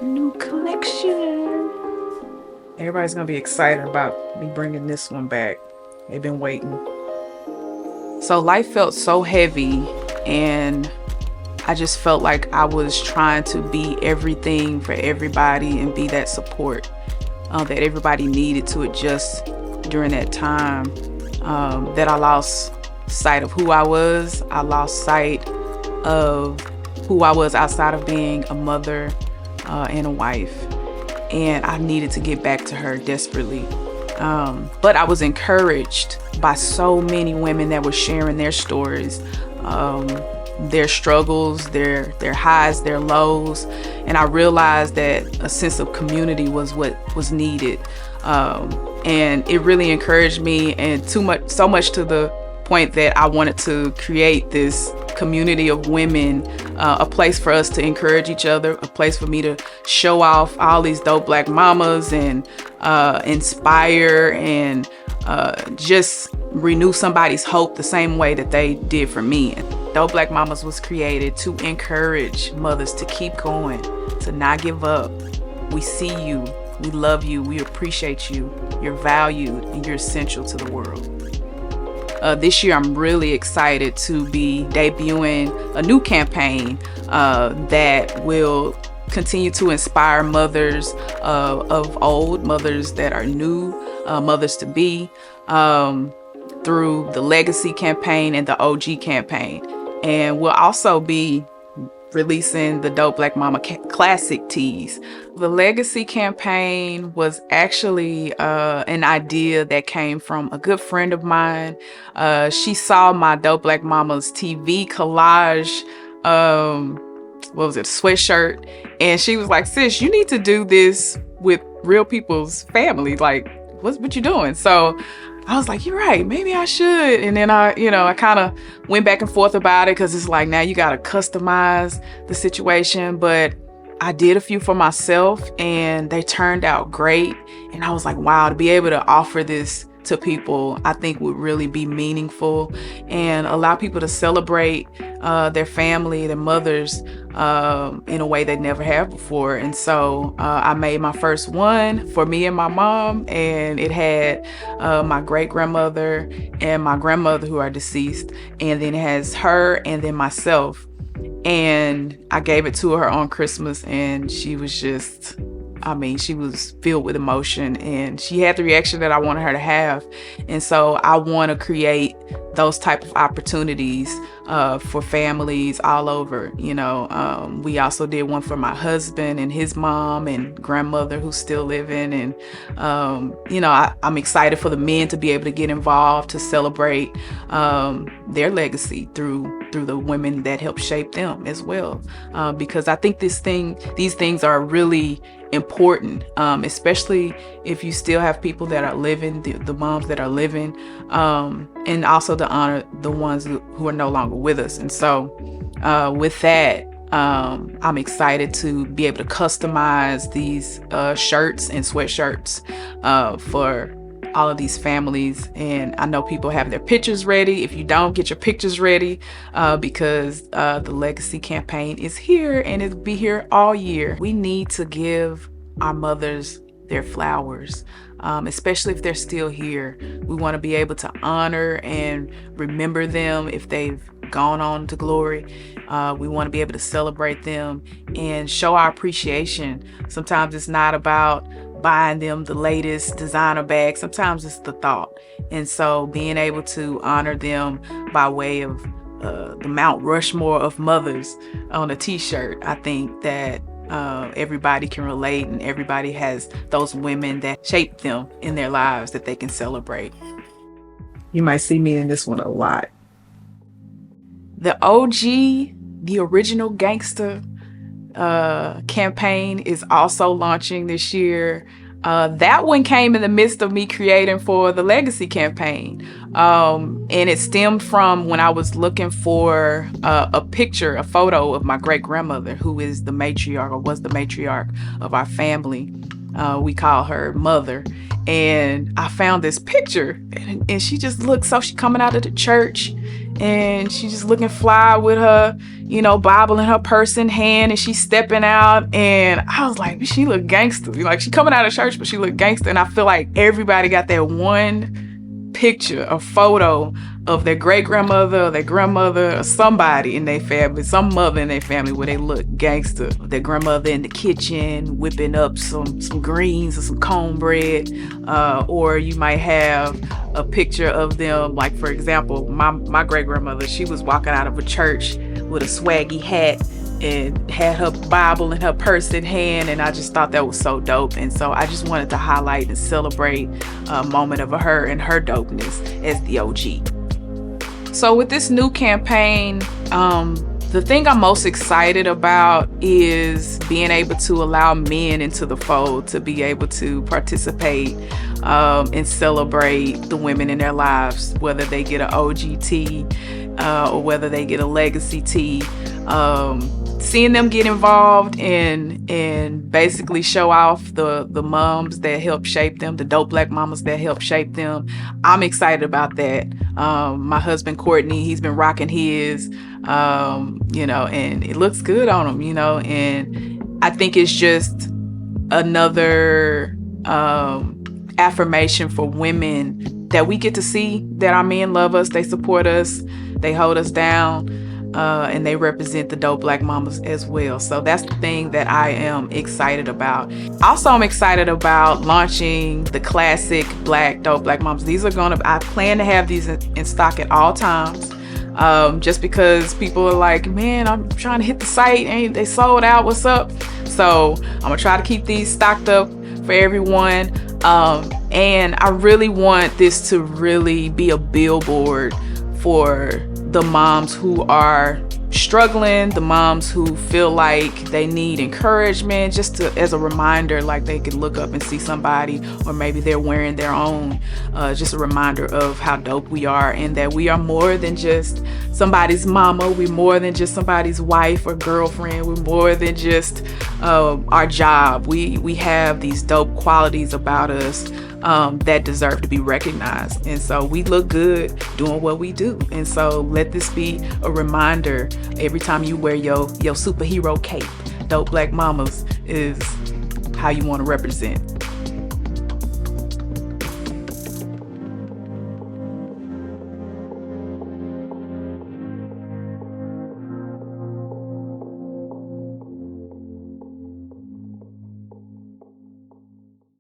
New collection. Everybody's gonna be excited about me bringing this one back. They've been waiting. So life felt so heavy, and I just felt like I was trying to be everything for everybody and be that support that everybody needed to adjust during that time. That I lost sight of who I was. I lost sight of who I was outside of being a mother and a wife. And I needed to get back to her desperately. But I was encouraged by so many women that were sharing their stories, their struggles, their highs, their lows. And I realized that a sense of community was what was needed. And it really encouraged me, and so much to the point that I wanted to create this community of women, a place for us to encourage each other, a place for me to show off all these dope Black mamas and inspire and just renew somebody's hope the same way that they did for me. Dope Black Mamas was created to encourage mothers to keep going, to not give up. We see you, we love you, we appreciate you, you're valued, and you're essential to the world. This year, I'm really excited to be debuting a new campaign that will continue to inspire mothers of old, mothers that are new, mothers to be, through the Legacy campaign and the OG campaign. And we'll also be releasing the Dope Black Mama Classic tees. The Legacy campaign was actually an idea that came from a good friend of mine. She saw my Dope Black Mama's TV collage, sweatshirt, and she was like, "Sis, you need to do this with real people's family. Like, what you doing?" So I was like, "You're right, maybe I should." And then I kind of went back and forth about it, because it's like, now you got to customize the situation. But I did a few for myself and they turned out great. And I was like, wow, to be able to offer this to people, I think would really be meaningful and allow people to celebrate their family, their mothers, in a way they never have before. And so I made my first one for me and my mom, and it had my great grandmother and my grandmother, who are deceased, and then it has her and then myself. And I gave it to her on Christmas, and she was just, she was filled with emotion, and she had the reaction that I wanted her to have. And so I want to create those type of opportunities for families all over. We also did one for my husband and his mom and grandmother, who's still living. And I'm excited for the men to be able to get involved, to celebrate their legacy through the women that helped shape them as well, because I think these things are really important, especially if you still have people that are living, the moms that are living, and also to honor the ones who are no longer with us. And so with that, I'm excited to be able to customize these shirts and sweatshirts for all of these families. And I know people have their pictures ready. If you don't, get your pictures ready, because the Legacy campaign is here, and it'll be here all year. We need to give our mothers their flowers, especially if they're still here. We want to be able to honor and remember them if they've gone on to glory. We want to be able to celebrate them and show our appreciation. Sometimes it's not about buying them the latest designer bag. Sometimes it's the thought. And so being able to honor them by way of the Mount Rushmore of mothers on a t-shirt, I think that everybody can relate, and everybody has those women that shaped them in their lives that they can celebrate. You might see me in this one a lot. The OG, the original gangster campaign is also launching this year. That one came in the midst of me creating for the Legacy campaign. And it stemmed from when I was looking for a photo of my great grandmother, who is the matriarch, or was the matriarch of our family. We call her Mother. And I found this picture, and she just looked, so she coming out of the church, and she's just looking fly with her, Bible in her purse in hand, and she's stepping out. And I was like, she look gangster. Like, she coming out of church, but she look gangster. And I feel like everybody got that one picture, a photo of their great grandmother or their grandmother or somebody in their family, some mother in their family where they look gangster. Their grandmother in the kitchen whipping up some greens or some cornbread, or you might have a picture of them, like, for example, my great grandmother, she was walking out of a church with a swaggy hat and had her Bible in her purse in hand, and I just thought that was so dope. And so I just wanted to highlight and celebrate a moment of her and her dopeness as the OG. So with this new campaign, the thing I'm most excited about is being able to allow men into the fold to be able to participate and celebrate the women in their lives, whether they get an OGT or whether they get a legacy T. Seeing them get involved and basically show off the moms that helped shape them, the dope Black mamas that helped shape them. I'm excited about that. My husband Courtney, he's been rocking his, and it looks good on him, and I think it's just another affirmation for women that we get to see that our men love us, they support us, they hold us down, and they represent the dope Black mamas as well. So that's the thing that I am excited about. Also, I'm excited about launching the classic dope Black mamas. I plan to have these in stock at all times. Just because people are like, man, I'm trying to hit the site and they sold out, what's up? So I'm gonna try to keep these stocked up for everyone. And I really want this to really be a billboard for the moms who are struggling, the moms who feel like they need encouragement, just as a reminder, like they can look up and see somebody, or maybe they're wearing their own, just a reminder of how dope we are, and that we are more than just somebody's mama, we're more than just somebody's wife or girlfriend, we're more than just our job. We have these dope qualities about us that deserve to be recognized. And so we look good doing what we do. And so let this be a reminder every time you wear your superhero cape. Dope Black mamas is how you want to represent.